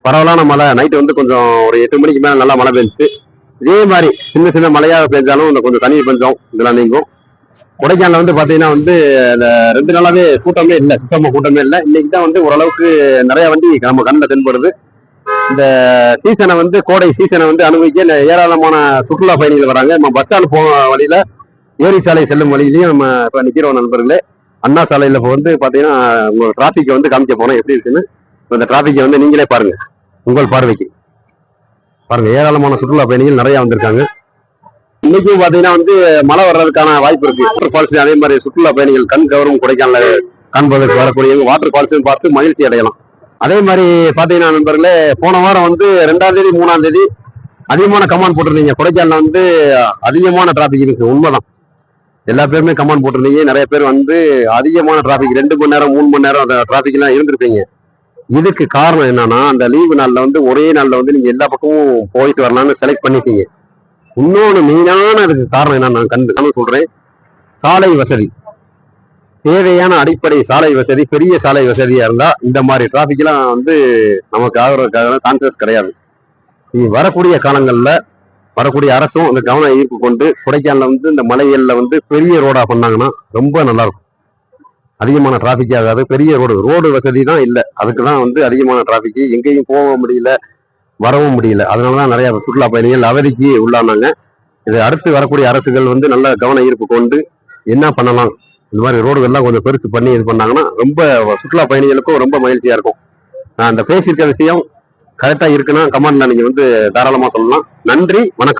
பரவலான மழை. நைட்டு வந்து கொஞ்சம் ஒரு 8 மணிக்கு மேல நல்லா மழை பெஞ்சுச்சு. இதே மாதிரி சின்ன சின்ன மழையாக பெஞ்சாலும் இந்த கொஞ்சம் தண்ணி பஞ்சம் இதெல்லாம் நீங்கும். கொடைக்கானல வந்து பாத்தீங்கன்னா வந்து இந்த 2 நாளாவே கூட்டமே இல்லை, சுத்தமா கூட்டமே இல்லை. இன்னைக்கு தான் வந்து ஓரளவுக்கு நிறைய வண்டி நம்ம கண்ணில் தென்படுது. இந்த சீசனை வந்து கோடை சீசனை வந்து அனுபவிக்க ஏராளமான சுற்றுலா பயணிகள் வராங்க. நம்ம பஸ் ஸ்டாண்ட் போன வழியில ஏரி சாலை செல்லும் வழியிலையும் நம்ம இப்ப நிக்கிறோம் நண்பர்களே. அண்ணா சாலையில இப்போ வந்து பாத்தீங்கன்னா உங்க டிராபிக்கை வந்து காமிக்க போறோம் எப்படி இருக்குன்னு. இந்த டிராபிக்கை வந்து நீங்களே பாருங்க, உங்கள் பார்வைக்கு பாருங்க. ஏராளமான சுற்றுலா பயணிகள் நிறைய வந்திருக்காங்க. இன்னைக்கும் பாத்தீங்கன்னா வந்து மழை வர்றதுக்கான வாய்ப்பு இருக்கு. வாட்டர் ஃபால்ஸ் அதே மாதிரி சுற்றுலா பயணிகள் கண் கவரும் கொடைக்கானல காண்பதற்கு வரக்கூடிய வாட்டர் ஃபால்ஸும் பார்த்து மகிழ்ச்சி அடையலாம். அதே மாதிரி பாத்தீங்கன்னா நண்பர்களே, போன வாரம் வந்து 2ஆம் தேதி 3ஆம் தேதி அதிகமான கமெண்ட் போட்டிருந்தீங்க. கொடைக்கானல வந்து அதிகமான டிராபிக் இருக்கு. உண்மைதான், எல்லா பேருமே கமெண்ட் போட்டிருந்தீங்க. நிறைய பேர் வந்து அதிகமான டிராபிக் 2 மணி நேரம் 3 மணி நேரம் அந்த டிராபிக் எல்லாம் இருந்திருப்பீங்க. இதுக்கு காரணம் என்னன்னா, அந்த லீவு நாள்ல வந்து ஒரே நாள்ல வந்து நீங்க எல்லா பக்கமும் போயிட்டு வரலாம்னு செலக்ட் பண்ணிட்டீங்க. இன்னொன்னு மெயினான அதுக்கு காரணம் என்னன்னு நான் சொல்றேன். சாலை வசதி, தேவையான அடிப்படை சாலை வசதி, பெரிய சாலை வசதியா இருந்தா இந்த மாதிரி டிராபிக் எல்லாம் வந்து நமக்கு ஆகிறதுக்காக சான்சஸ் கிடையாது. நீ வரக்கூடிய காலங்கள்ல வரக்கூடிய அரசும் அந்த கவன ஈர்ப்பு கொண்டு கொடைக்கானல வந்து இந்த மலைகள்ல வந்து பெரிய ரோடா பண்ணாங்கன்னா ரொம்ப நல்லா இருக்கும். அதிகமான டிராபிக் ஆகாது. பெரிய ரோடு வசதி தான் இல்லை, அதுக்குதான் வந்து அதிகமான டிராபிக். எங்கேயும் போக முடியல, வரவும் முடியல. அதனாலதான் நிறைய சுற்றுலா பயணிகள் அவதிக்கு உள்ளானாங்க. இது அடுத்து வரக்கூடிய அரசுகள் வந்து நல்ல கவன ஈர்ப்பு கொண்டு என்ன பண்ணலாம், இந்த மாதிரி ரோடுகள்லாம் கொஞ்சம் பெருசு பண்ணி இது பண்ணாங்கன்னா ரொம்ப சுற்றுலா பயணிகளுக்கும் ரொம்ப மகிழ்ச்சியா இருக்கும். நான் அந்த பேசியிருக்க விஷயம் கரெக்டா இருக்குன்னா கமெண்ட்ல நீங்க வந்து தாராளமா சொல்லலாம். நன்றி, வணக்கம்.